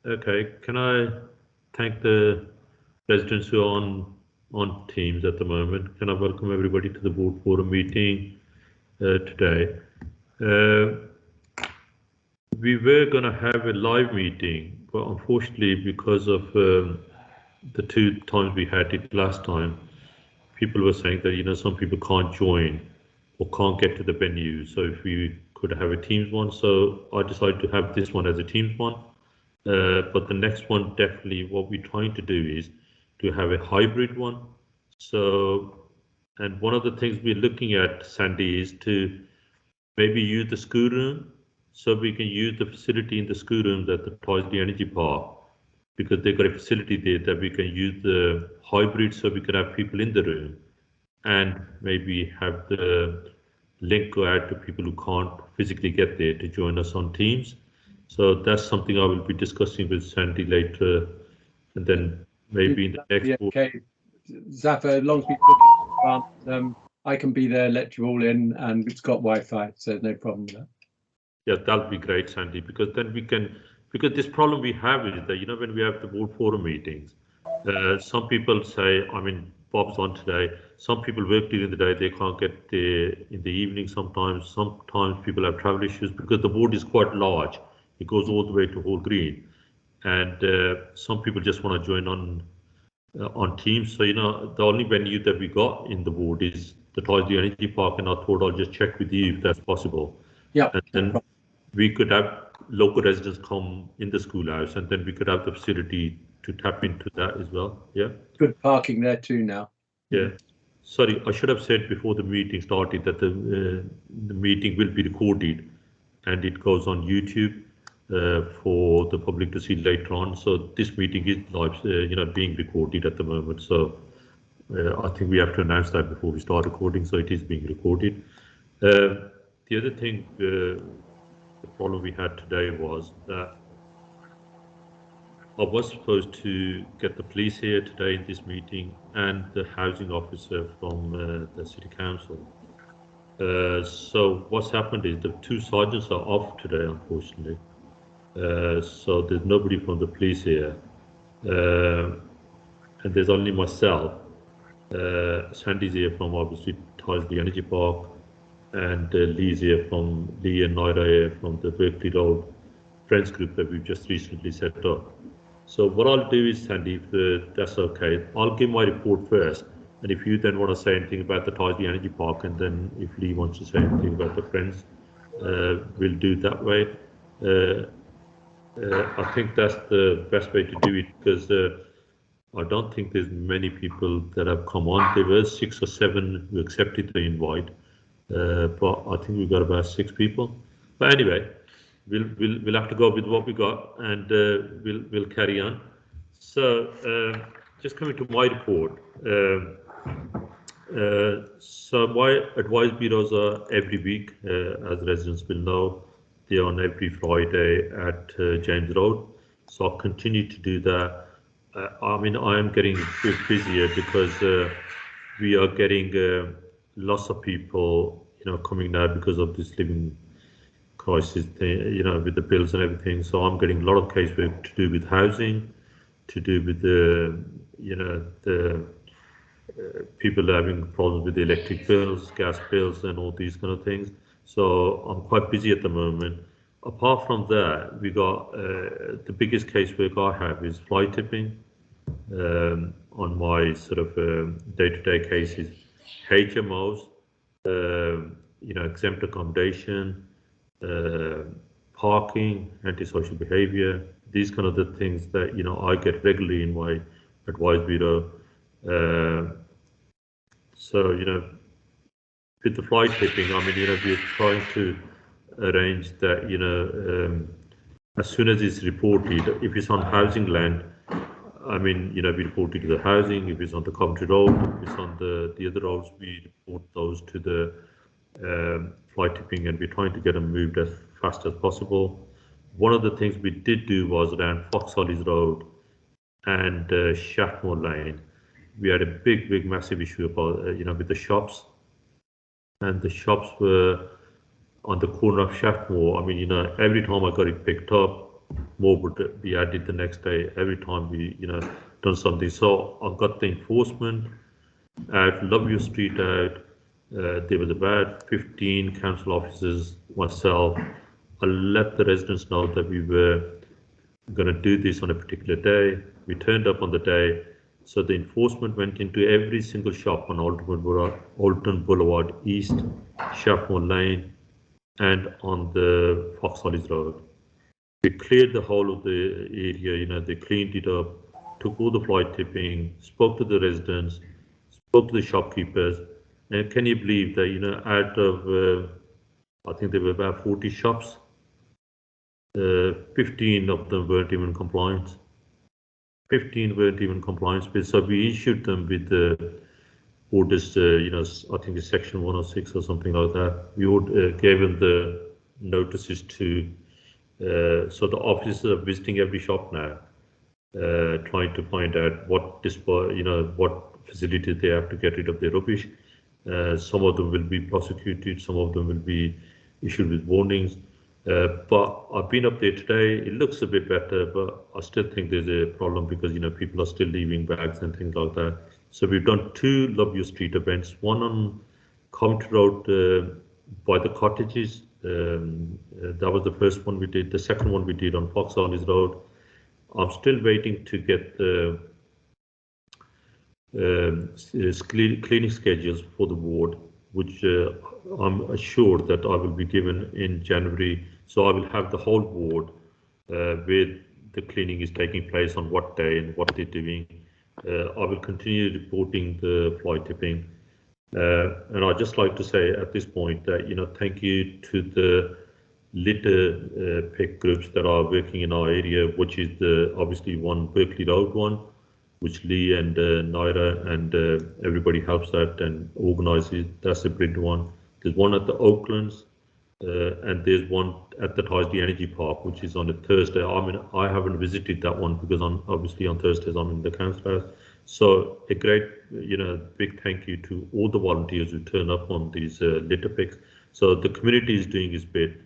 Okay, can I thank the residents who are on Teams at the moment? Can I welcome everybody to the board forum meeting today? Uh, we were going to have a live meeting, but unfortunately, because of the two times we had it last time, people were saying that some people can't join or can't get to the venue. So if we could have a Teams one, so I decided to have this one as a Teams one. But the next one, definitely what we're trying to do is to have a hybrid one. So, and one of the things we're looking at, Sandy, is to maybe use the school room. So we can use the facility in the school room at the Tyseley Energy Park, because they've got a facility there that we can use the hybrid, so we can have people in the room and maybe have the link go out to people who can't physically get there to join us on Teams. So that's something I will be discussing with Sandy later, and then maybe in the next board. Okay, Zafar, as long as we I can be there, let you all in, and it's got Wi-Fi, so no problem with that. Yeah, that'll be great, Sandy, because then we can, because this problem we have is that, when we have the board forum meetings, some people say, I mean, Bob's on today, some people work during the day, they can't get there in the evening sometimes people have travel issues because the board is quite large. It goes all the way to Hall Green. And some people just want to join on Teams. So, the only venue that we got in the board is the Tyseley Energy Park, and I thought I'll just check with you if that's possible. Yeah. And then we could have local residents come in the schoolhouse, and then we could have the facility to tap into that as well. Yeah. Good parking there too now. Yeah. Sorry, I should have said before the meeting started that the meeting will be recorded and it goes on YouTube for the public to see later on. So this meeting is live, being recorded at the moment. So I think we have to announce that before we start recording. So it is being recorded. The other thing, the problem we had today was that I was supposed to get the police here today in this meeting and the housing officer from the city council. So what's happened is the two sergeants are off today, unfortunately. So there's nobody from the police here. And there's only myself. Sandy's here from obviously Tyseley Energy Park, and Lee's here Lee and Naira here from the Berkeley Road Friends group that we've just recently set up. So what I'll do is, Sandy, if that's okay, I'll give my report first. And if you then want to say anything about the Tyseley Energy Park, and then if Lee wants to say anything about the Friends, we'll do it that way. I think that's the best way to do it, because I don't think there's many people that have come on. There were 6 or 7 who accepted the invite, but I think we've got about 6 people. But anyway, we'll have to go with what we got, and we'll carry on. So just coming to my report. So my advice bureaus are every week, as residents will know. They're on every Friday at James Road. So I'll continue to do that. I mean, I am getting a bit busier because we are getting lots of people, coming now because of this living crisis, with the bills and everything. So I'm getting a lot of casework to do with housing, to do with the people having problems with the electric bills, gas bills, and all these kind of things. So I'm quite busy at the moment. Apart from that, we got the biggest casework I have is fly tipping on my sort of day-to-day cases, HMOs, exempt accommodation, parking, antisocial behaviour. These kind of the things that I get regularly in my advice bureau. So with the fly tipping, I mean we're trying to arrange that as soon as it's reported, if it's on housing land, I mean we report it to the housing. If it's on the Coventry Road, if it's on the other roads, we report those to the fly tipping, and we're trying to get them moved as fast as possible. One of the things we did do was around Foxhollis Road and Shaftmore Lane. We had a big, massive issue about with the shops, and the shops were on the corner of Shaftmore. I mean, every time I got it picked up, more would be added the next day every time we, done something. So I've got the enforcement at Loveview Street out. There was about 15 council officers, myself. I let the residents know that we were going to do this on a particular day. We turned up on the day. So the enforcement went into every single shop on Alton Boulevard East, Shafmore Lane, and on the Fox Hollies Road. We cleared the whole of the area, they cleaned it up, took all the fly tipping, spoke to the residents, spoke to the shopkeepers. And can you believe that, out of, I think there were about 40 shops, 15 of them weren't even compliant. 15 weren't even compliant with, so we issued them with the orders, I think it's section 106 or something like that. We would gave them the notices to, so the officers are visiting every shop now, trying to find out what what facilities they have to get rid of their rubbish. Some of them will be prosecuted, some of them will be issued with warnings. But I've been up there today. It looks a bit better, but I still think there's a problem because people are still leaving bags and things like that. So we've done 2 Loveview Street events, one on Coventry Road by the cottages. That was the first one we did. The second one we did on Fox Hollies Road. I'm still waiting to get the cleaning schedules for the ward, which I'm assured that I will be given in January. So I will have the whole ward where the cleaning is taking place on what day and what they're doing. I will continue reporting the fly tipping. And I'd just like to say at this point that, thank you to the litter pick groups that are working in our area, which is obviously one Berkeley Road one, which Lee and Naira and everybody helps out and organises. That's a brilliant one. There's one at the Oaklands, and there's one at the Tyseley Energy Park, which is on a Thursday. I haven't visited that one because obviously on Thursdays I'm in the council house. So a great, big thank you to all the volunteers who turn up on these litter picks. So the community is doing its bit.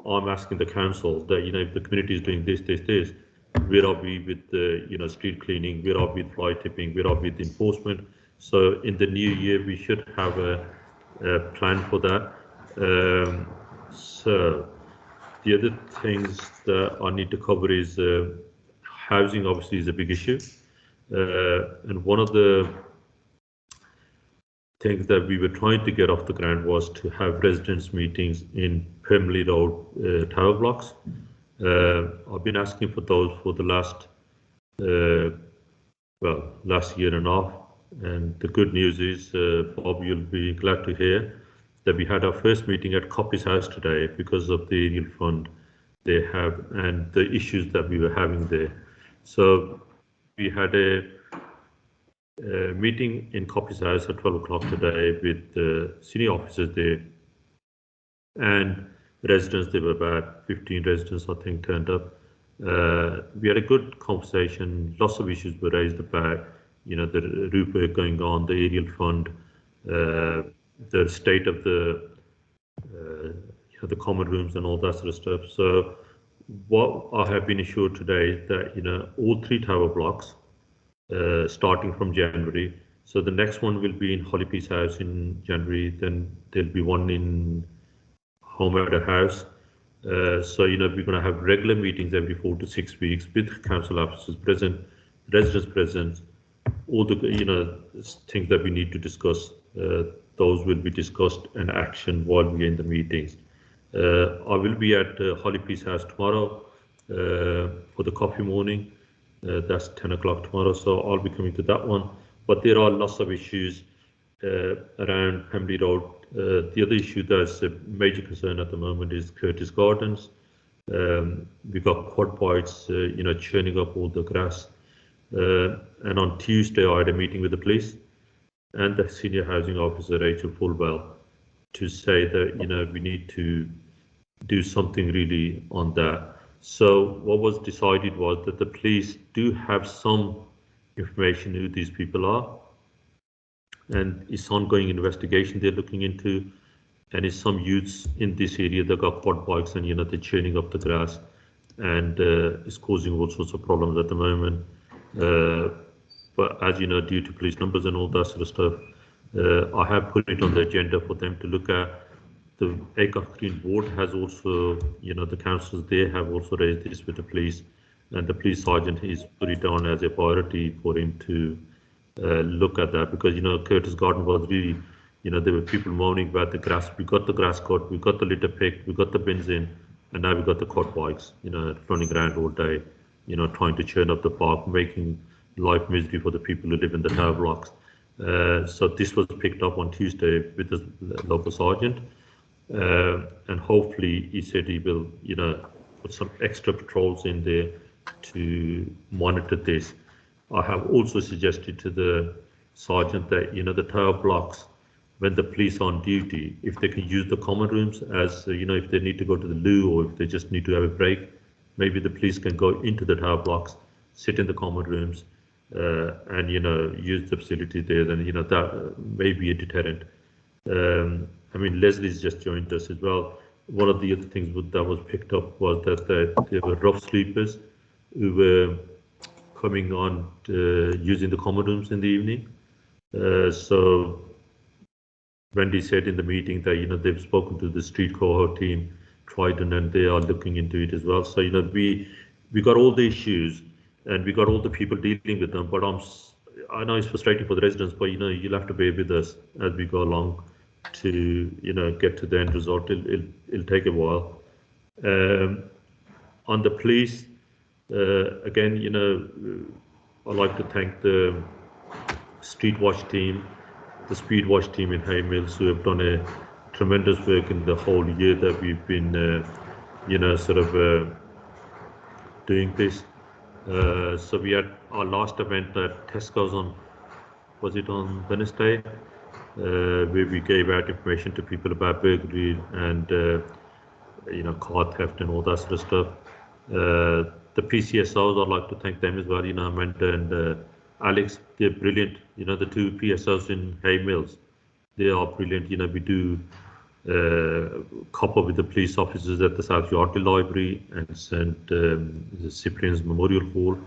I'm asking the council that, if the community is doing this, where are we with the, street cleaning? Where are we with fly tipping? Where are we with enforcement? So in the new year, we should have a plan for that. So the other things that I need to cover is housing obviously is a big issue. And one of the things that we were trying to get off the ground was to have residents meetings in Pemberley Road tower blocks. I've been asking for those for the last year and a half. And the good news is, Bob, you'll be glad to hear that we had our first meeting at Coppice House today because of the aerial fund they have and the issues that we were having there. So we had a meeting in Coppice House at 12 o'clock today with the senior officers there and residents. There were about 15 residents, I think, turned up. We had a good conversation. Lots of issues were raised about, the roof work going on, the aerial fund, the state of the common rooms and all that sort of stuff. So what I have been assured today is that, all 3 tower blocks, starting from January. So the next one will be in Holly Peace House in January. Then there'll be one in Home at a House. So, we're going to have regular meetings every 4 to 6 weeks with council officers present, residents present, all the, things that we need to discuss. Those will be discussed and action while we're in the meetings. I will be at Holly Peace House tomorrow for the coffee morning. That's 10 o'clock tomorrow, so I'll be coming to that one. But there are lots of issues around Pemberley Road. The other issue that's a major concern at the moment is Curtis Gardens. We've got quad bikes, churning up all the grass. And on Tuesday, I had a meeting with the police and the senior housing officer, Rachel Fulwell, to say that, we need to do something really on that. So what was decided was that the police do have some information who these people are, and it's ongoing investigation they're looking into, and it's some youths in this area that got quad bikes and they're churning up the grass, and it's causing all sorts of problems at the moment. But as you know, due to police numbers and all that sort of stuff, I have put it on the agenda for them to look at. The Aircraft Green Board has also, the councillors there have also raised this with the police, and the police sergeant has put it down as a priority for him to look at that, because, Curtis Garden was really, there were people moaning about the grass. We got the grass cut, we got the litter picked, we got the bins in, and now we got the quad bikes, running around all day, trying to churn up the park, making life misery for the people who live in the tower blocks. So this was picked up on Tuesday with the local sergeant, and hopefully he said he will, put some extra patrols in there to monitor this. I have also suggested to the sergeant that, the tower blocks, when the police are on duty, if they can use the common rooms as, if they need to go to the loo or if they just need to have a break, maybe the police can go into the tower blocks, sit in the common rooms, and, use the facility there. Then, that may be a deterrent. Leslie's just joined us as well. One of the other things that was picked up was that there were rough sleepers who were coming on using the common rooms in the evening. So Wendy said in the meeting that, they've spoken to the street cohort team, Trident, and they are looking into it as well. So, we got all the issues and we got all the people dealing with them, but I know it's frustrating for the residents, but, you'll have to bear with us as we go along to, get to the end result. It'll take a while. On the police, again, I'd like to thank the street watch team, the speed watch team in Hay Mills, who have done a tremendous work in the whole year that we've been, doing this. So we had our last event at Tesco's was it on Wednesday, where we gave out information to people about burglary and, car theft and all that sort of stuff. The PCSOs, I'd like to thank them as well, Amanda and Alex, they're brilliant. The two PSOs in Hay Mills, they are brilliant. We do couple with the police officers at the South Yardley Library and St. Cyprian's Memorial Hall.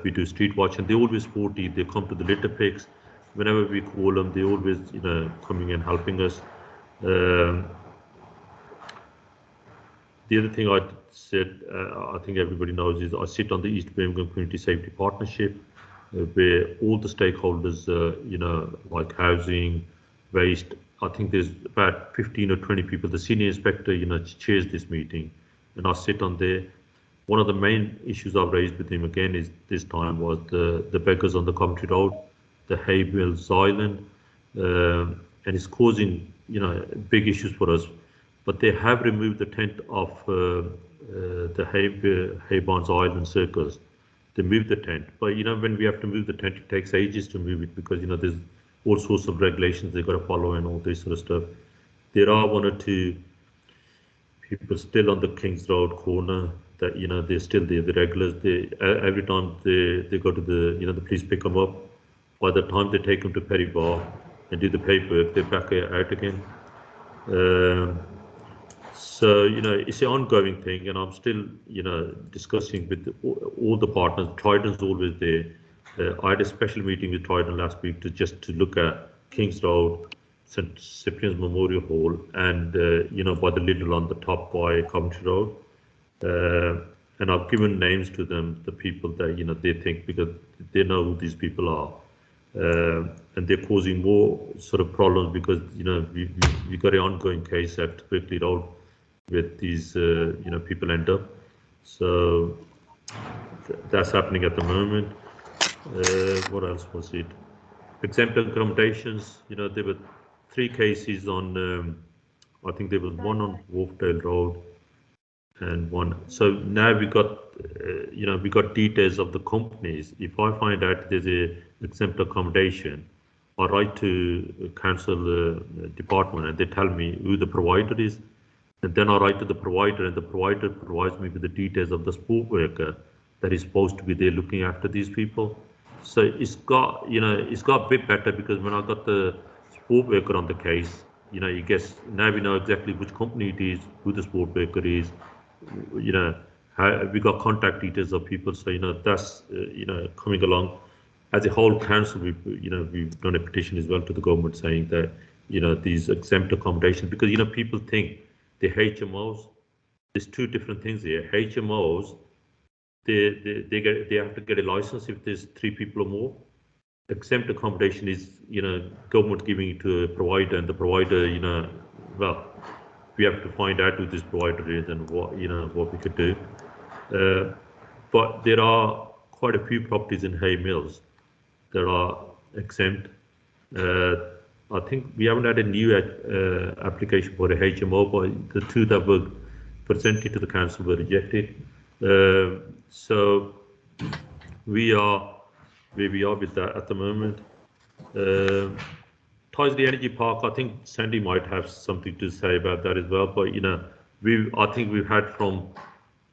We do street watch, and they always sporty. They come to the litter picks. Whenever we call them, they always, coming and helping us. The other thing I said, I think everybody knows, is I sit on the East Birmingham Community Safety Partnership, where all the stakeholders, like housing, waste, I think there's about 15 or 20 people. The senior inspector, chairs this meeting, and I sit on there. One of the main issues I've raised with him again is this time was the beggars on the Coventry Road, the Hay Mills Island, and it's causing, big issues for us. But they have removed the tent of the Hay Barnes Island Circus. They moved the tent, but when we have to move the tent, it takes ages to move it, because there's all sorts of regulations they've got to follow and all this sort of stuff. There are one or two people still on the Kings Road corner that they're still there, the regulars. Every time they go to the the police pick them up. By the time they take them to Perry Bar and do the paperwork, they're back out again. So it's an ongoing thing, and I'm still discussing with all the partners. Trident's always there. I had a special meeting with Trident last week to look at Kings Road, St. Cyprian's Memorial Hall, and by the Lidl on the top by Coventry Road. And I've given names to them, the people that they think, because they know who these people are, and they're causing more sort of problems, because we got an ongoing case at Berkeley Road with these people end up. So that's happening at the moment. What else was it? Exempt accommodations. There were 3 cases on. I think there was one on Wharfdale Road, and one. So now we got, we got details of the companies. If I find out there's a exempt accommodation, I write to council department, and they tell me who the provider is, and then I write to the provider, and the provider provides me with the details of the support worker that is supposed to be there looking after these people. So it's got, it's got a bit better, because when I got the support worker on the case, now we know exactly which company it is, who the support worker is, we got contact details of people, so that's coming along. As a whole council, we've done a petition as well to the government saying that these exempt accommodations, because people think the HMOs, there's two different things here. HMOs, they have to get a license if there's 3 people or more. Exempt accommodation is government giving it to a provider, and the provider well, we have to find out who this provider is and what we could do. But there are quite a few properties in Hay Mills that are exempt. I think we haven't had a new application for a HMO, but the 2 that were presented to the council were rejected. So we are where we are with that at the moment. Tyseley Energy Park, I think Sandy might have something to say about that as well. But I think we've had from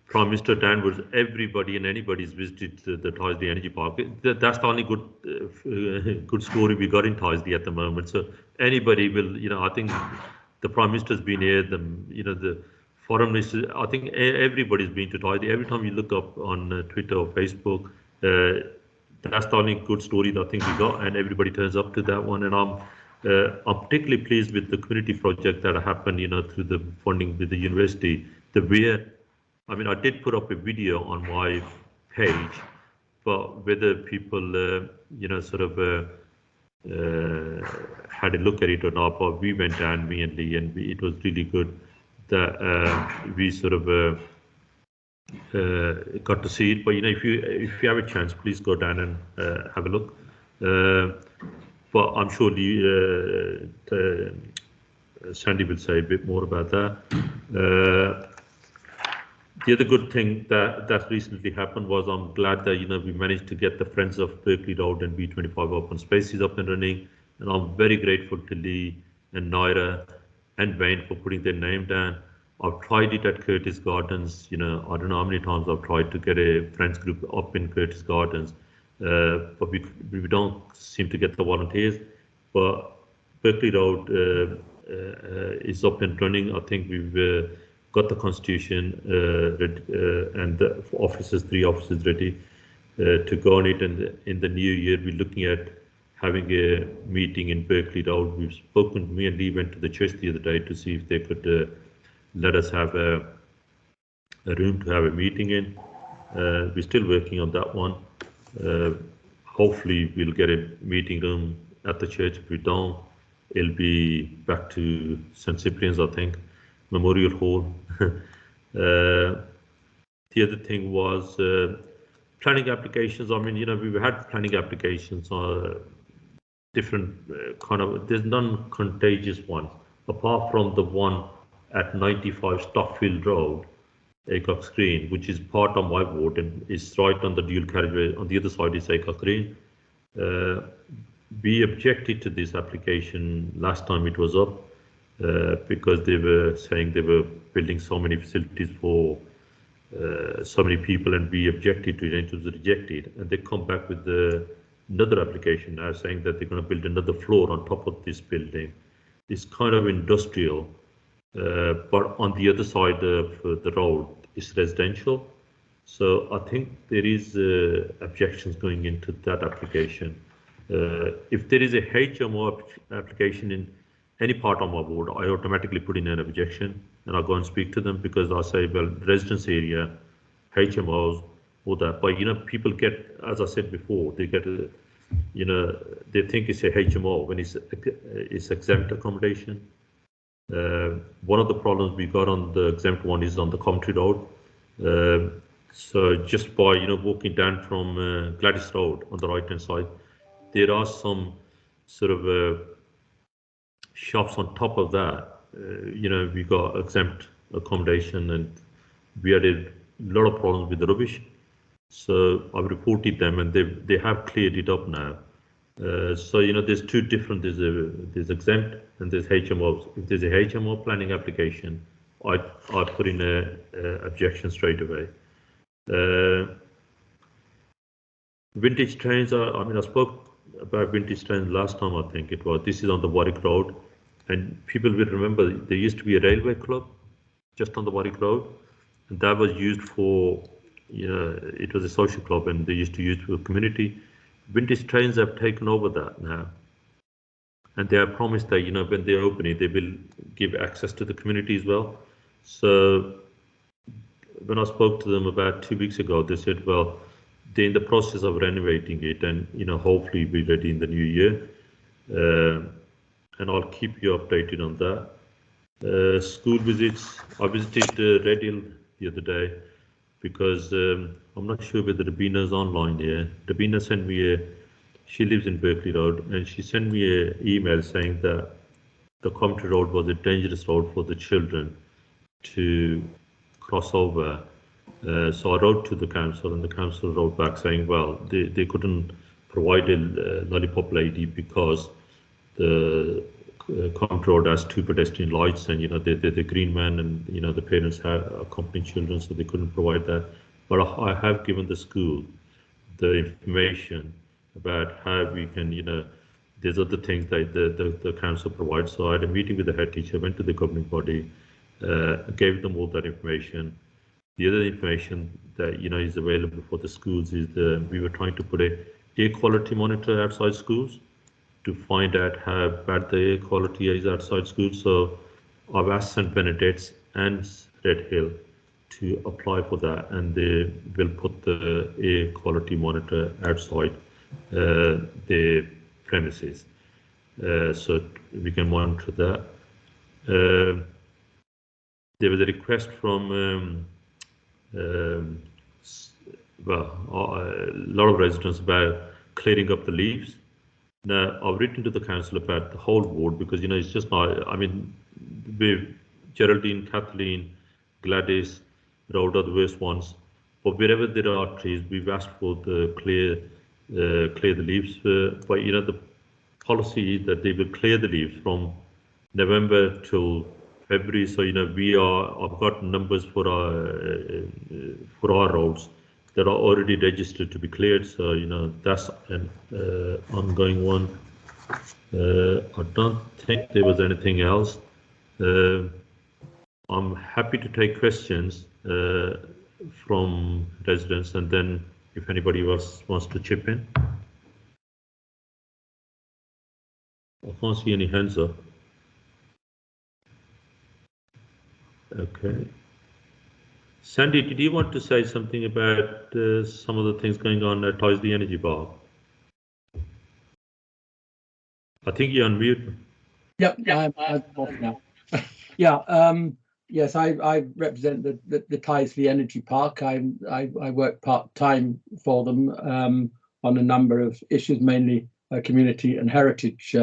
Prime Minister downwards, everybody and anybody's visited the Tyseley Energy Park. That's the only good story we got in Tyseley at the moment. So anybody will, I think the Prime Minister's been here, the Foreign Minister, I think everybody's been to Tyseley. Every time you look up on Twitter or Facebook, that's the only good story that I think we got, and everybody turns up to that one. And I'm particularly pleased with the community project that happened, through the funding with the university. I did put up a video on my page, but whether people, had a look at it or not, but we went down, me and Lee, and it was really good that we got to see it. But if you have a chance, please go down and have a look. But I'm sure Sandy will say a bit more about that. The other good thing that recently happened was I'm glad that we managed to get the Friends of Berkeley Road and B25 open spaces up and running, and I'm very grateful to Lee and Naira and Wayne for putting their name down. I've tried it at Curtis Gardens. I don't know how many times I've tried to get a friends group up in Curtis Gardens, but we don't seem to get the volunteers. But Berkeley Road is up and running. I think we've got the constitution and the 3 officers ready to go on it. And in the new year, we're looking at having a meeting in Berkeley Road. We've spoken, me and Lee went to the church the other day to see if they could let us have a room to have a meeting in. We're still working on that one. Hopefully we'll get a meeting room at the church. If we don't, it'll be back to St. Cyprian's, I think, Memorial Hall. The other thing was planning applications. We've had planning applications on different there's non-contagious ones, apart from the one at 95 Stockfield Road, Acock Green, which is part of my ward and is right on the dual carriageway. On the other side is Acock Green. We objected to this application last time it was up because they were saying they were building so many facilities for so many people, and we objected to it, and it was rejected. And they come back with another application now saying that they're going to build another floor on top of this building. It's kind of industrial. But on the other side of the road is residential. So I think there is objections going into that application. If there is a HMO application in any part of my ward, I automatically put in an objection and I go and speak to them, because I say, well, residence area, HMOs, all that. But people get, as I said before, they get they think it's a HMO when it's exempt accommodation. One of the problems we got on the exempt one is on the Commentary Road. So just by walking down from Gladys Road on the right hand side, there are some sort of shops on top of that. We got exempt accommodation, and we had a lot of problems with the rubbish. So I've reported them, and they have cleared it up now. So there's two different. There's exempt and there's HMOs. If there's a HMO planning application, I put in a objection straight away. Vintage trains are. I spoke about vintage trains last time. I think it was. This is on the Warwick Road, and people will remember there used to be a railway club just on the Warwick Road. and that was used for, it was a social club, and they used to use it for community. Vintage trains have taken over that now, and they have promised that when they open it, they will give access to the community as well. So when I spoke to them about 2 weeks ago, they said, well, they're in the process of renovating it, and hopefully be ready in the new year. And I'll keep you updated on that. School visits. I visited Red Hill the other day because I'm not sure whether Rabina's online here. Rabina sent me she lives in Berkeley Road, and she sent me an email saying that the Coventry Road was a dangerous road for the children to cross over. So I wrote to the council, and the council wrote back saying, well, they couldn't provide a lollipop lady because the Coventry Road has 2 pedestrian lights, and the green man and the parents have accompanying children, so they couldn't provide that. But I have given the school the information about how we can, there's other things that the council provides. So I had a meeting with the head teacher, went to the governing body, gave them all that information. The other information that is available for the schools is we were trying to put a air quality monitor outside schools to find out how bad the air quality is outside schools. So I've asked St. Benedict's and Red Hill to apply for that, and they will put the air quality monitor outside the premises, so we can monitor that. There was a request from a lot of residents about clearing up the leaves. Now, I've written to the council about the whole ward because, it's just not, with Geraldine, Kathleen, Gladys, Road are the worst ones. But wherever there are trees, we've asked for the clear the leaves. But, the policy is that they will clear the leaves from November till February. So, I've got numbers for our roads that are already registered to be cleared. So, that's an ongoing one. I don't think there was anything else. I'm happy to take questions from residents, and then if anybody else wants to chip in. I can't see any hands up. Okay. Sandy, did you want to say something about some of the things going on at Tyseley Energy Park? I think you're on mute. Yep, I'm off now. Yeah, yes, I represent the Tyseley Energy Park. I work part-time for them on a number of issues, mainly community and heritage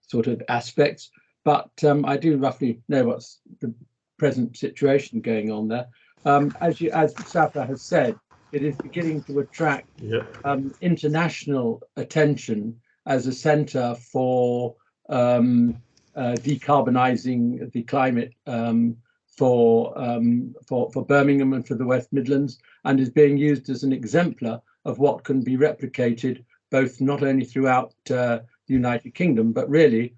sort of aspects. But I do roughly know what's the present situation going on there. As Zafar has said, it is beginning to attract international attention as a centre for decarbonising the climate for Birmingham and for the West Midlands, and is being used as an exemplar of what can be replicated both not only throughout the United Kingdom, but really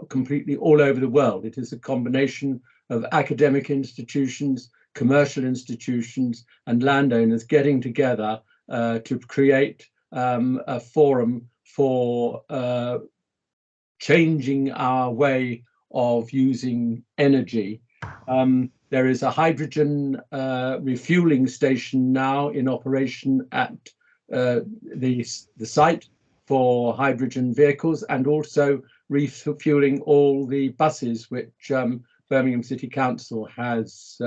completely all over the world. It is a combination of academic institutions, commercial institutions, and landowners getting together to create a forum for changing our way of using energy. There is a hydrogen refueling station now in operation at the site for hydrogen vehicles, and also refueling all the buses which Birmingham City Council has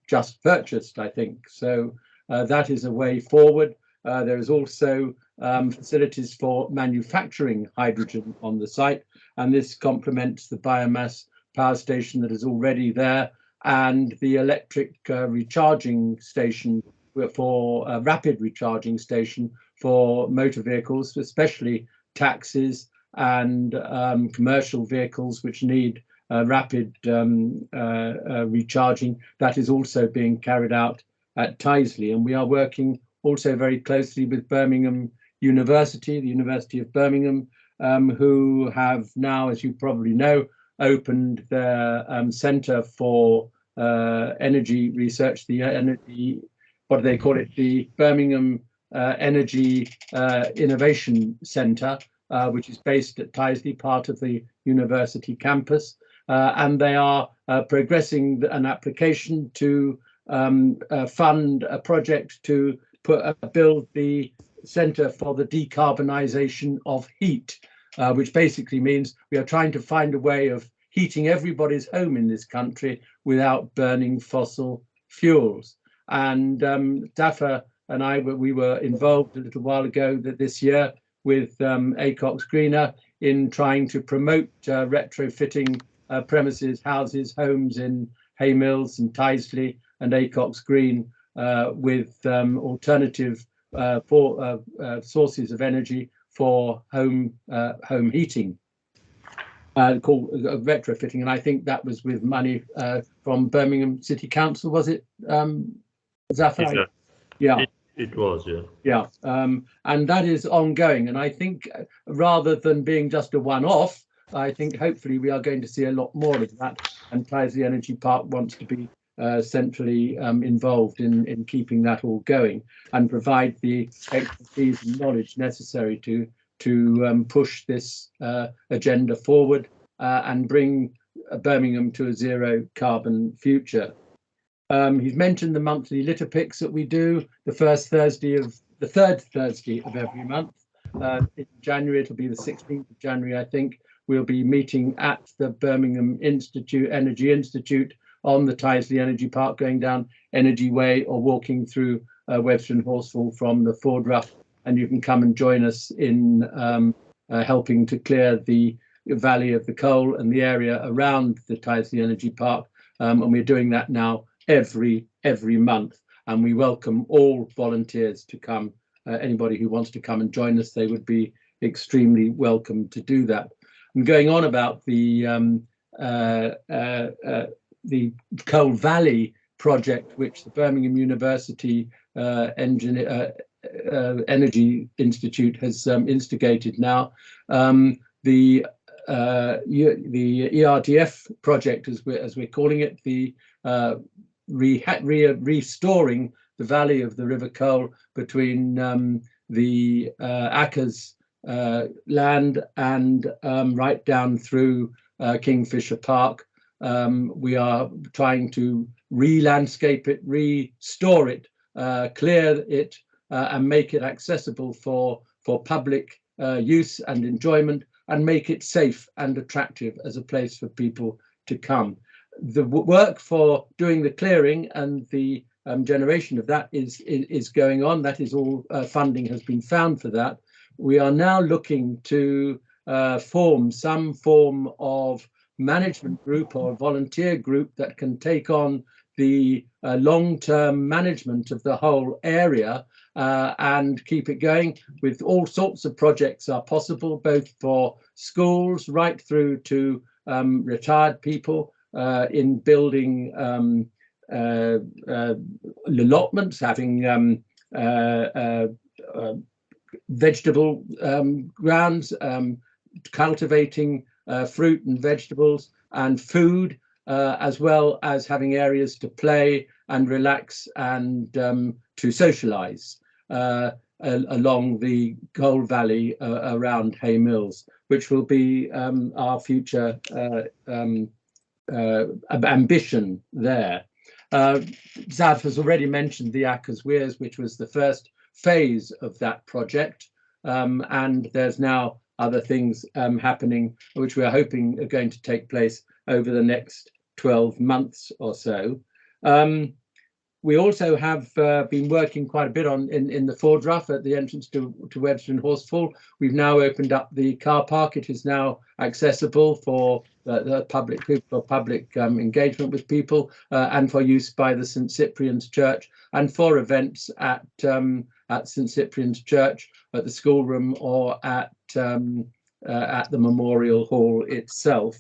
just purchased, I think. So that is a way forward. There is also facilities for manufacturing hydrogen on the site, and this complements the biomass power station that is already there, and the electric recharging station for rapid recharging station for motor vehicles, especially taxis and commercial vehicles which need rapid recharging. That is also being carried out at Tyseley, and we are working also very closely with Birmingham University, the University of Birmingham, who have now, as you probably know, opened their Centre for energy research, the energy, what do they call it, the Birmingham Energy Innovation Centre, which is based at Tyseley, part of the university campus, and they are progressing an application to fund a project to build the Centre for the Decarbonisation of Heat, which basically means we are trying to find a way of heating everybody's home in this country without burning fossil fuels. And Zafar and I, we were involved a little while ago this year with Cllr in trying to promote retrofitting premises, houses, homes in Hay Mills and Tyseley and Cllr with alternative sources of energy for home heating, called retrofitting. And I think that was with money from Birmingham City Council, was it, Zafar? Yeah. It was, yeah. Yeah, and that is ongoing. And I think rather than being just a one-off, I think hopefully we are going to see a lot more of that. And Tyseley Energy Park wants to be centrally involved in keeping that all going and provide the expertise and knowledge necessary to push this agenda forward and bring Birmingham to a zero carbon future. He's mentioned the monthly litter picks that we do, the third Thursday of every month. In January, it'll be the 16th of January, I think. We'll be meeting at the Birmingham Energy Institute on the Tyseley Energy Park, going down Energy Way or walking through Webster and Horsfall from the Ford Rough. And you can come and join us in helping to clear the valley of the coal and the area around the Tyseley Energy Park. And we're doing that now every month, and we welcome all volunteers to come. Anybody who wants to come and join us, they would be extremely welcome to do that. And going on about the Coal Valley project, which the Birmingham University Energy Institute has instigated now, the ERDF project, as we're calling it, the restoring the valley of the River Cole between the Ackers land and right down through Kingfisher Park. We are trying to re-landscape it, restore it, clear it, and make it accessible for public use and enjoyment, and make it safe and attractive as a place for people to come. The work for doing the clearing and the generation of that is going on. That is all, funding has been found for that. We are now looking to form some form of management group or volunteer group that can take on the long-term management of the whole area and keep it going. With all sorts of projects are possible, both for schools right through to retired people, in building allotments, having vegetable grounds, cultivating fruit and vegetables and food, as well as having areas to play and relax and to socialise along the Coal Valley around Hay Mills, which will be our future ambition there. Zaf has already mentioned the Ackers Weirs, which was the first phase of that project, and there's now other things happening which we are hoping are going to take place over the next 12 months or so. We also have been working quite a bit on in the Ford Rough at the entrance to Webster and Horsfall. We've now opened up the car park. It is now accessible for the public engagement with people, and for use by the St Cyprian's Church, and for events at St Cyprian's Church, at the schoolroom, or at the Memorial Hall itself.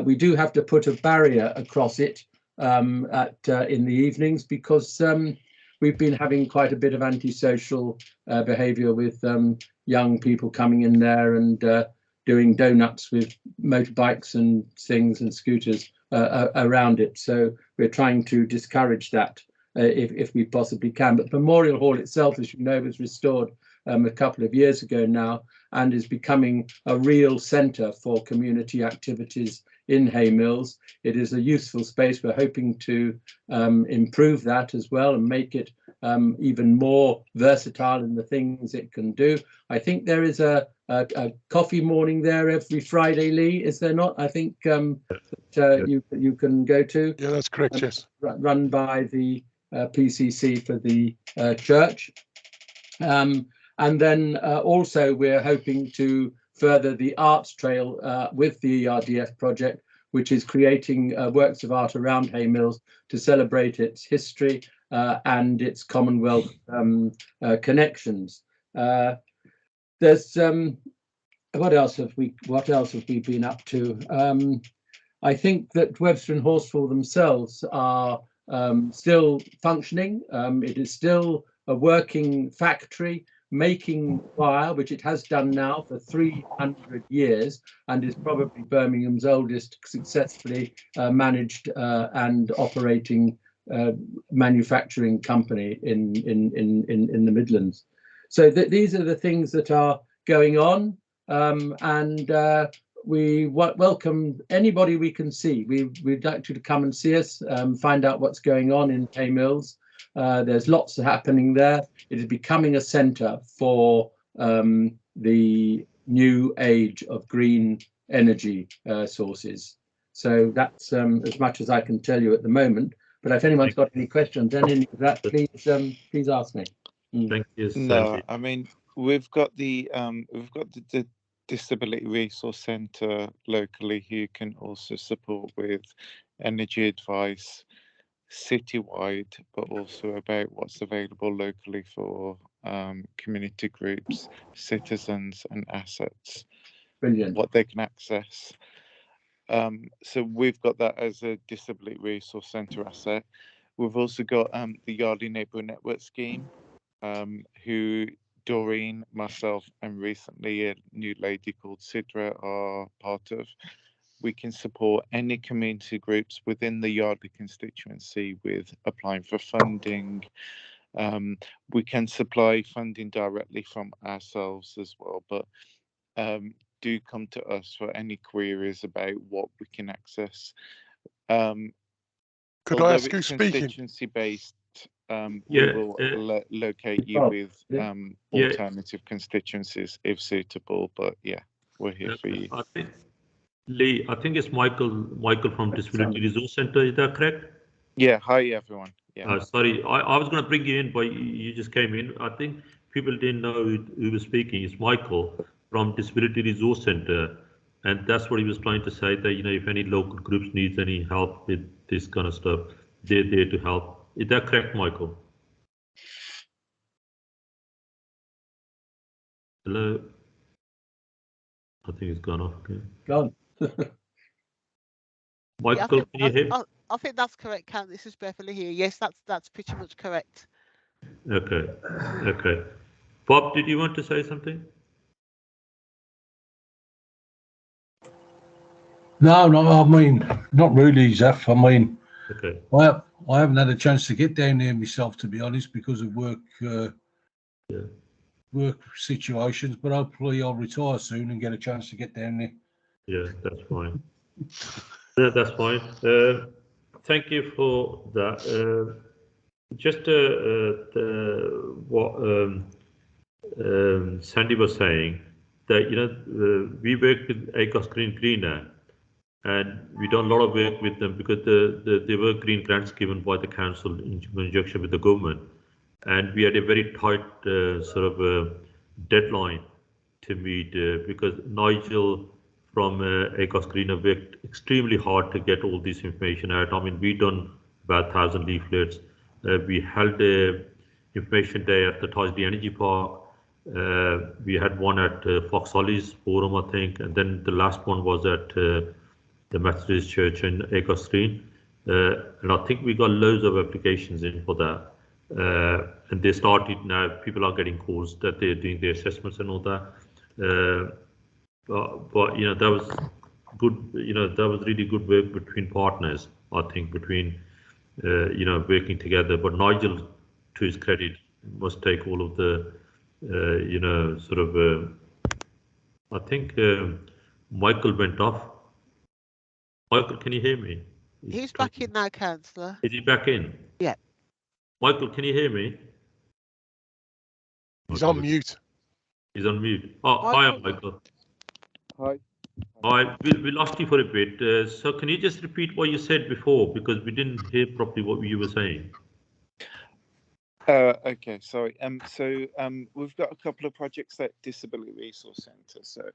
We do have to put a barrier across it in the evenings, because we've been having quite a bit of antisocial behaviour with young people coming in there and doing donuts with motorbikes and things and scooters around it. So we're trying to discourage that if we possibly can. But Memorial Hall itself, as you know, was restored a couple of years ago now, and is becoming a real centre for community activities in Haymills. It is a useful space. We're hoping to improve that as well and make it even more versatile in the things it can do. I think there is a coffee morning there every Friday, Lee, is there not? I think you can go to. Yeah, that's correct, yes. Run by the PCC for the church. And then also we're hoping to further the arts trail with the ERDF project, which is creating works of art around Haymills to celebrate its history and its Commonwealth connections. There's what else have we been up to? I think that Webster and Horsfall themselves are still functioning. It is still a working factory making wire, which it has done now for 300 years, and is probably Birmingham's oldest successfully managed and operating manufacturing company in the Midlands. So these are the things that are going on, and we welcome anybody we can see. We'd like you to come and see us, find out what's going on in Haymills. There's lots happening there. It is becoming a centre for the new age of green energy sources. So that's as much as I can tell you at the moment. But if anyone's got any questions, any of that, please ask me. Thank you. No, I mean we've got the Disability Resource Centre locally who can also support with energy advice citywide, but also about what's available locally for community groups, citizens and assets. Brilliant. What they can access. So we've got that as a Disability Resource Centre asset. We've also got the Yardley Neighbourhood Network Scheme, who Doreen, myself, and recently a new lady called Sidra are part of. We can support any community groups within the Yardley constituency with applying for funding. We can supply funding directly from ourselves as well, but do come to us for any queries about what we can access. Could I ask who's speaking? Constituency based. We will locate you with alternative constituencies if suitable, but yeah, we're here for you. I think, Lee, I think it's Michael from Disability Resource Centre, is that correct? Yeah, hi everyone. Yeah. Sorry, I was going to bring you in, but you just came in. I think people didn't know who was speaking. It's Michael from Disability Resource Centre, and that's what he was trying to say, that if any local groups needs any help with this kind of stuff, they're there to help. Is that correct, Michael? Hello? I think it's gone off again. Gone. Michael, yeah, can you hear? I think that's correct, Count. This is Beverly here. Yes, that's pretty much correct. Okay. Bob, did you want to say something? No, I mean, not really, Zaf. I mean, okay. I haven't had a chance to get down there myself, to be honest, because of work work situations. But hopefully, I'll retire soon and get a chance to get down there. Yeah, that's fine. That's fine. Thank you for that. Just what Sandy was saying, that we work with ACOS Green Cleaner, and we done a lot of work with them because there were green grants given by the council in conjunction with the government, and we had a very tight deadline to meet because Nigel from ACOS Greener worked extremely hard to get all this information out. I mean, we done about 1,000 leaflets. We held a information day at the Tyseley Energy Park. We had one at Fox Holly's Forum, I think, and then the last one was at the Methodist Church in ACOS Green. And I think we got loads of applications in for that. And they started now, people are getting calls that they're doing their assessments and all that. But that was good, that was really good work between partners, I think, between, working together. But Nigel, to his credit, must take all of the, I think Michael went off. Michael, can you hear me? He's back in now, Councillor. Is he back in? Yeah. Michael, can you hear me? He's on mute. He's on mute. Oh, hi, Michael. Hi. Hi, we lost you for a bit. So can you just repeat what you said before? Because we didn't hear properly what you were saying. Okay, sorry. We've got a couple of projects at Disability Resource Centre. So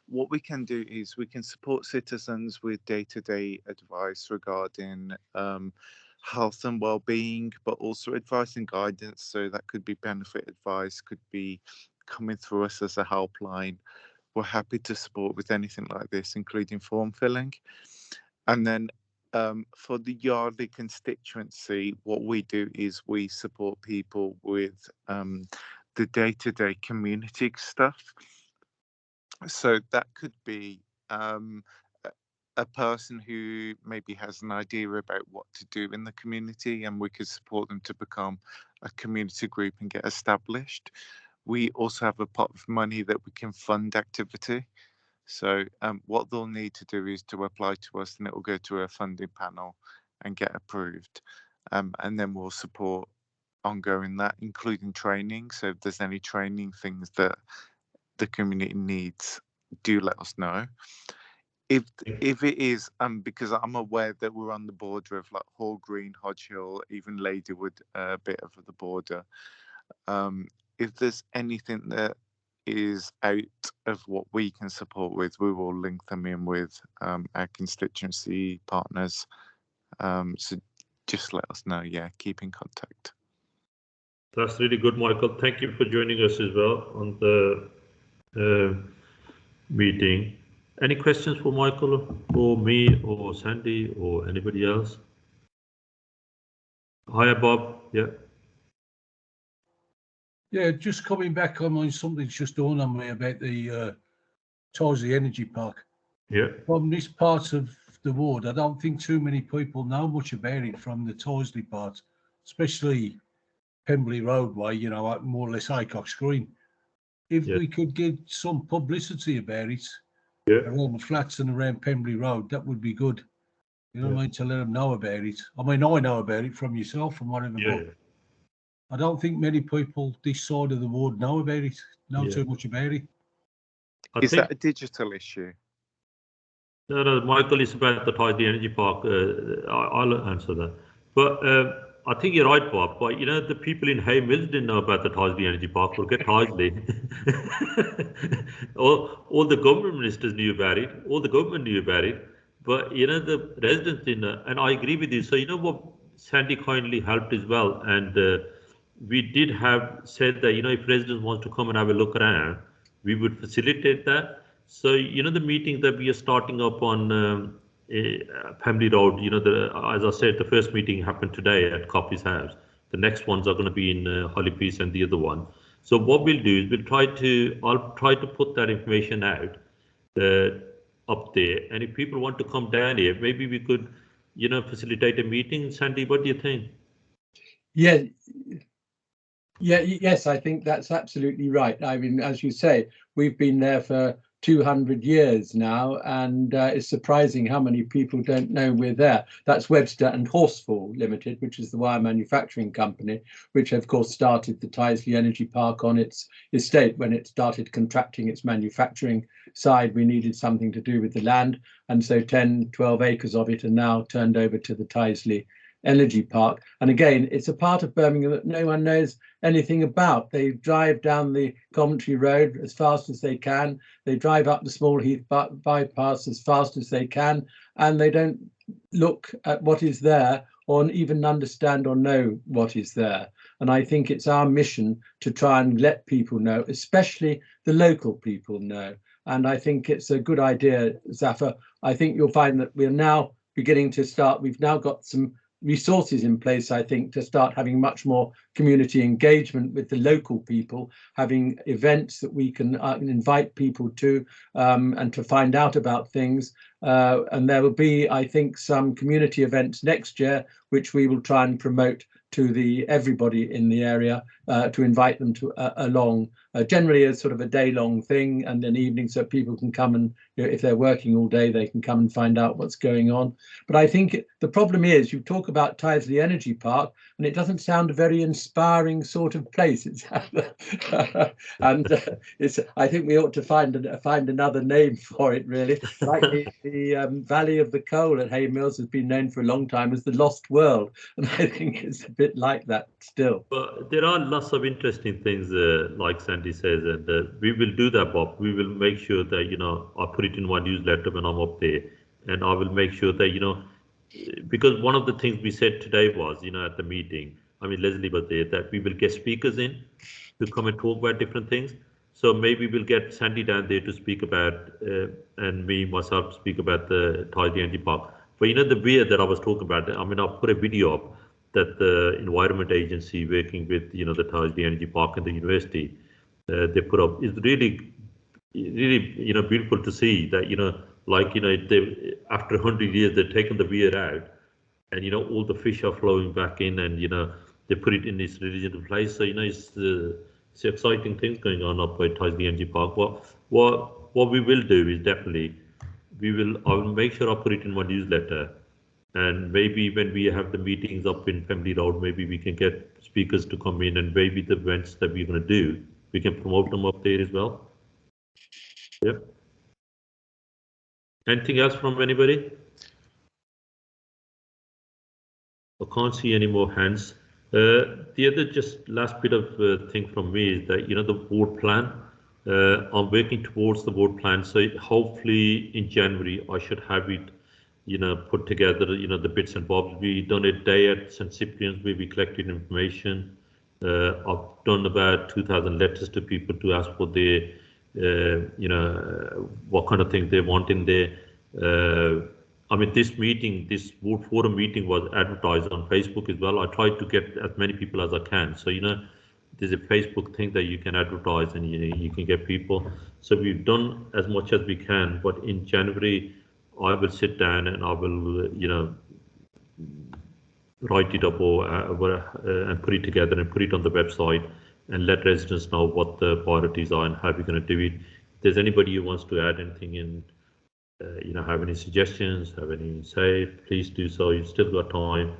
what we can do is we can support citizens with day-to-day advice regarding health and well-being, but also advice and guidance. So that could be benefit advice, could be coming through us as a helpline. We're happy to support with anything like this, including form filling. And then for the Yardley constituency, what we do is we support people with the day-to-day community stuff. So that could be a person who maybe has an idea about what to do in the community, and we could support them to become a community group and get established. We also have a pot of money that we can fund activity. So what they'll need to do is to apply to us, and it will go to a funding panel and get approved. And then we'll support ongoing that, including training. So if there's any training things that the community needs, do let us know. If it is, because I'm aware that we're on the border of like Hall Green, Hodge Hill, even Ladywood, a bit of the border. If there's anything that is out of what we can support with, we will link them in with our constituency partners. So just let us know. Yeah, keep in contact. That's really good, Michael. Thank you for joining us as well on the meeting. Any questions for Michael or me or Sandy or anybody else? Hiya, Bob. Yeah. Yeah, just coming back on something's just dawned on me about the Tyseley Energy Park. Yeah. From this part of the ward, I don't think too many people know much about it from the Tyseley part, especially Pembrey Roadway, more or less Aycock's Green. If we could get some publicity about it around the flats and around Pembrey Road, that would be good. You know what I mean? To let them know about it. I mean, I know about it from yourself and whatever, but I don't think many people this side of the ward know about it, too much about it. Is that a digital issue? No, Michael, it's about the Tyseley Energy Park. I'll answer that. But I think you're right, Bob. But the people in Hay Mills didn't know about the Tyseley Energy Park. Forget Tyseley. all the government ministers knew about it. All the government knew about it. But the residents didn't. And I agree with you. So what Sandy kindly helped as well. And we did have said that if residents want to come and have a look around, we would facilitate that. So the meeting that we are starting up on Pembrey Road, as I said, the first meeting happened today at Coffee's house. The next ones are going to be in Holly Peace and the other one. So what we'll do is I'll try to put that information out up there. And if people want to come down here, maybe we could, facilitate a meeting. Sandy, what do you think? Yes, I think that's absolutely right. I mean, as you say, we've been there for 200 years now, and it's surprising how many people don't know we're there. That's Webster and Horsfall Limited, which is the wire manufacturing company, which of course started the Tyseley Energy Park on its estate. When it started contracting its manufacturing side, we needed something to do with the land, and so 10-12 acres of it are now turned over to the Tyseley Energy Park. And again, it's a part of Birmingham that no one knows anything about. They drive down the Coventry Road as fast as they can. They drive up the Small Heath bypass as fast as they can, and they don't look at what is there or even understand or know what is there. And I think it's our mission to try and let people know, especially the local people know. And I think it's a good idea, Zafar. I think you'll find that we're now beginning to start. We've now got some resources in place, I think, to start having much more community engagement with the local people, having events that we can invite people to and to find out about things. And there will be, I think, some community events next year, which we will try and promote to everybody in the area, to invite them to along, generally as sort of a day-long thing and an evening, so people can come and, you know, if they're working all day, they can come and find out what's going on. But I think the problem is, you talk about Tyseley Energy Park, and it doesn't sound a very inspiring sort of place. It's I think we ought to find another name for it, really. Like the Valley of the Coal at Hay Mills has been known for a long time as the Lost World, and I think it's a bit like that still. But there are lots of interesting things, like Sandy says, and we will do that, Bob. We will make sure that, you know, I put it in my newsletter when I'm up there, and I will make sure that, you know, because one of the things we said today was, you know, at the meeting, I mean, Leslie was there, that we will get speakers in to come and talk about different things. So maybe we'll get Sandy down there to speak about, and myself speak about the Tyseley Energy Park. But you know, the beer that I was talking about, I mean, I'll put a video up that the Environment Agency working with, you know, the Tyseley Energy Park and the university, they put up. It's really, you know, beautiful to see that, you know, like, you know, they, after 100 years, they've taken the weir out, and, you know, all the fish are flowing back in, and, you know, they put it in this original place. So, you know, it's exciting things going on up by Tyseley Energy Park. What we will do is definitely, I will make sure I put it in my newsletter, and maybe when we have the meetings up in Family Road, maybe we can get speakers to come in, and maybe the events that we're going to do, we can promote them up there as well. Yep. Anything else from anybody? I can't see any more hands. The other just last bit of thing from me is that, you know, the board plan, I'm working towards the board plan. So hopefully in January, I should have it, you know, put together, you know, the bits and bobs. We done a day at St. Cyprian's where we collected information. I've done about 2,000 letters to people to ask for their, you know, what kind of things they want in there. I mean, this board forum meeting was advertised on Facebook as well. I tried to get as many people as I can. So, you know, there's a Facebook thing that you can advertise, and you can get people. So we've done as much as we can, but in January, I will sit down and I will, you know, write it up and put it together and put it on the website and let residents know what the priorities are and how we're going to do it. If there's anybody who wants to add anything in, you know, have any suggestions, have any say, please do so. You've still got time.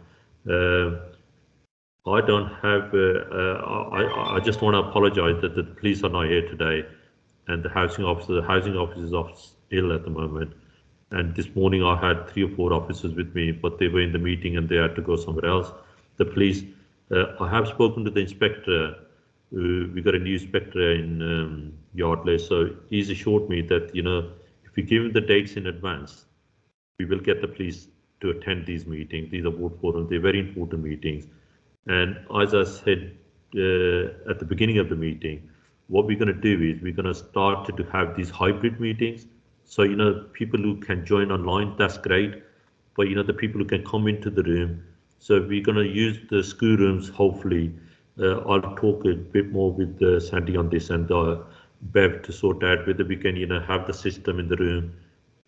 I don't have, I just want to apologize that the police are not here today, and the housing officer is off ill at the moment. And this morning I had 3 or 4 officers with me, but they were in the meeting and they had to go somewhere else. The police, I have spoken to the inspector. We got a new inspector in Yardley, so he's assured me that, you know, if we give him the dates in advance, we will get the police to attend these meetings. These are board forums, they're very important meetings. And as I said at the beginning of the meeting, what we're going to do is we're going to start to have these hybrid meetings. So, you know, people who can join online, that's great. But, you know, the people who can come into the room. So we're going to use the school rooms, hopefully. I'll talk a bit more with Sandy on this and Bev to sort out whether we can, you know, have the system in the room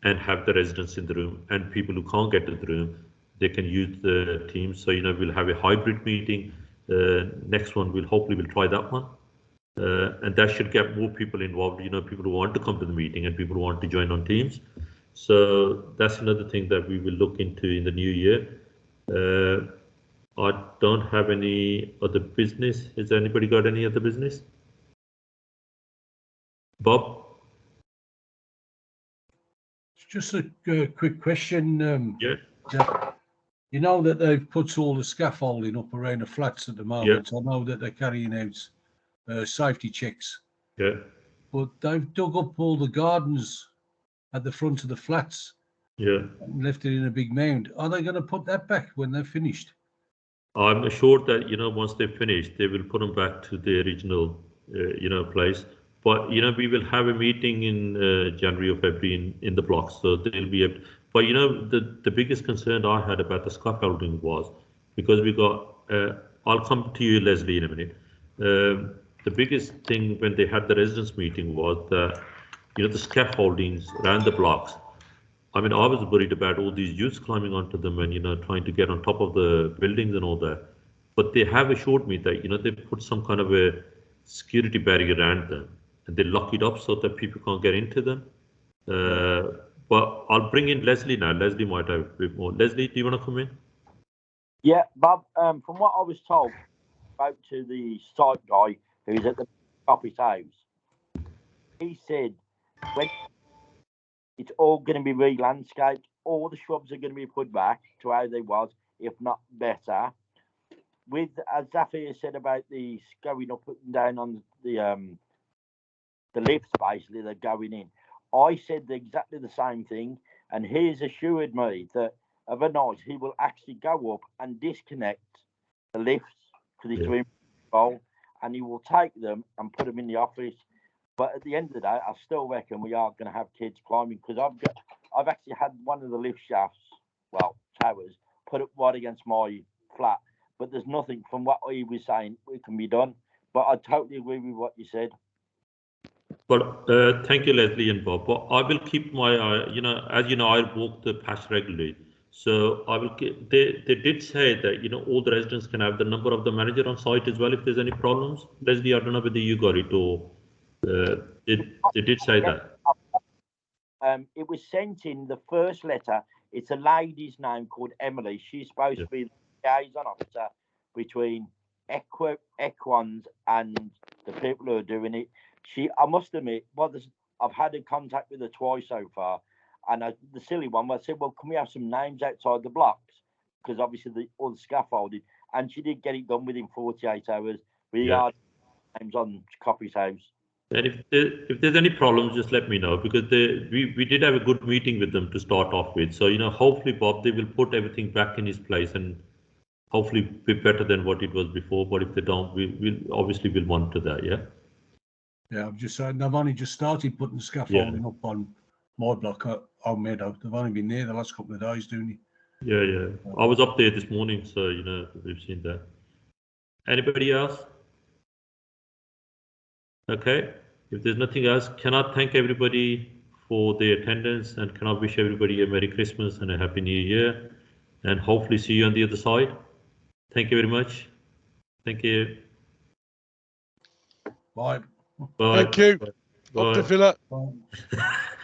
and have the residents in the room, and people who can't get to the room, they can use the Teams. So, you know, we'll have a hybrid meeting. Next one, we'll try that one. And that should get more people involved, you know, people who want to come to the meeting and people who want to join on Teams. So that's another thing that we will look into in the new year. I don't have any other business. Has anybody got any other business? Bob? Just a quick question. Yeah. You know that they've put all the scaffolding up around the flats at the moment. Yeah. I know that they're carrying out safety checks. Yeah. But they've dug up all the gardens at the front of the flats. Yeah. And left it in a big mound. Are they going to put that back when they're finished? I'm assured that, you know, once they're finished, they will put them back to the original, you know, place. But, you know, we will have a meeting in January or February in the blocks. So they'll be able, but, you know, the biggest concern I had about the scaffolding was because we got, I'll come to you, Leslie, in a minute. The biggest thing when they had the residents meeting was that, you know, the scaffoldings around the blocks. I mean, I was worried about all these youths climbing onto them and, you know, trying to get on top of the buildings and all that. But they have assured me that, you know, they put some kind of a security barrier around them and they lock it up so that people can't get into them. But I'll bring in Leslie now. Leslie might have a bit more. Leslie, do you want to come in? Yeah, Bob, from what I was told, I spoke to the site guy who's at the office house. He said, when it's all going to be re-landscaped, all the shrubs are going to be put back to how they was, if not better. With, as Zafar said about the going up and down on the lifts, basically, they're going in. I said exactly the same thing, and he has assured me that overnight he will actually go up and disconnect the lifts for the swimming pool, and he will take them and put them in the office. But at the end of the day, I still reckon we are going to have kids climbing, because I've actually had one of the lift shafts, well, towers, put up right against my flat. But there's nothing from what he was saying it can be done. But I totally agree with what you said. But thank you, Leslie and Bob. But I will keep my eye, you know, as you know, I walk the patch regularly. So I will keep, they did say that, you know, all the residents can have the number of the manager on site as well if there's any problems. Leslie, I don't know whether you got it or they did say that. It was sent in the first letter. It's a lady's name called Emily. She's supposed to be the liaison officer between Equans and the people who are doing it. I must admit, I've had a contact with her twice so far, and the silly one, I said, well, can we have some names outside the blocks? Because obviously all the scaffolding, and she did get it done within 48 hours with the names on Copy's house. And if there's any problems, just let me know, because we did have a good meeting with them to start off with. So, you know, hopefully, Bob, they will put everything back in its place and hopefully be better than what it was before. But if they don't, we'll obviously monitor that, yeah? Yeah, I'm just saying, they've only just started putting the scaffolding up on my block on Meadow. They've only been there the last couple of days, doing it. Yeah. I was up there this morning, so, you know, we've seen that. Anybody else? Okay. If there's nothing else, can I thank everybody for their attendance, and can I wish everybody a Merry Christmas and a Happy New Year, and hopefully see you on the other side. Thank you very much. Thank you. Bye. Bye. Thank you. Bye. Up to Villa. Bye.